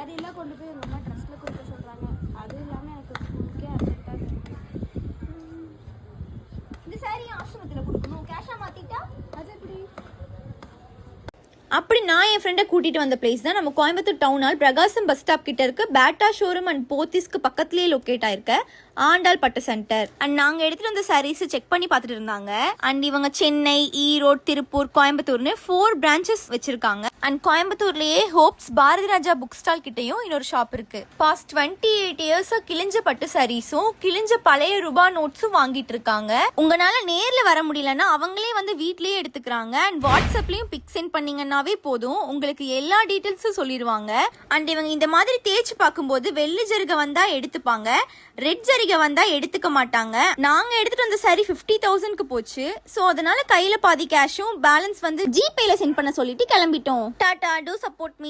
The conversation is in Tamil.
சாரியெல்லாம் கொண்டு போய் எங்கள் அம்மா ட்ரெஸ்ஸில் கொடுக்க சொல்கிறாங்க. அதுவும் இல்லாமல் எனக்கு ஸ்கூலுக்கே அர்ஜென்ட்டாக இருக்குது. இந்த சாரி ஆசிரமத்தில் கொடுக்கணும், கேஷாக மாற்றிட்டா அது எப்படி? அப்படி நான் என் ஃப்ரெண்டை கூட்டிகிட்டு வந்த பிளேஸ் தான் நம்ம கோயம்புத்தூர் டவுன் ஹால் பிரகாசம் பஸ் ஸ்டாப் கிட்ட இருக்க பேட்டா ஷோரூம் அண்ட் போத்திஸ்க்கு பக்கத்துலேயே லொக்கேட் ஆயிருக்க ஆண்டாள் பட்டு சென்டர். அண்ட் நாங்கள் எடுத்துகிட்டு வந்த சாரீஸ் செக் பண்ணி பார்த்துட்டு இருந்தாங்க. அண்ட் இவங்க சென்னை, ஈரோடு, திருப்பூர், கோயம்புத்தூர்னு 4 பிரான்ச்சஸ் வச்சிருக்காங்க. அண்ட் கோயம்புத்தூர்லேயே Hopes Bharathi Raja book stall கிட்டையும் இன்னொரு ஷாப் இருக்கு. பாஸ்ட் 28 இயர்ஸாக கிழிஞ்ச பட்டு சாரீஸும் கிழிஞ்ச பழைய ரூபா நோட்ஸும் வாங்கிட்டு இருக்காங்க. உங்களால நேரில் வர முடியலன்னா அவங்களே வந்து வீட்லேயே எடுத்துக்கிறாங்க. அண்ட் வாட்ஸ்அப்லேயும் பிக் சென்ட் பண்ணீங்கன்னாவே போதும், உங்களுக்கு எல்லா டீட்டெயில்ஸும் சொல்லிடுவாங்க. அண்ட் இவங்க இந்த மாதிரி தேய்ச்சி பார்க்கும்போது வெள்ளை ஜரிகை வந்தா எடுத்துப்பாங்க, ரெட் ஜரிகை வந்தா எடுத்துக்க மாட்டாங்க. நாங்க எடுத்துட்டு வந்த சாரி 50,000க்கு போச்சு. ஸோ அதனால கையில பாதி கேஷும் பேலன்ஸ் வந்து ஜிபேல சென்ட் பண்ண சொல்லிட்டு கிளம்பிட்டோம். Tata, do support me.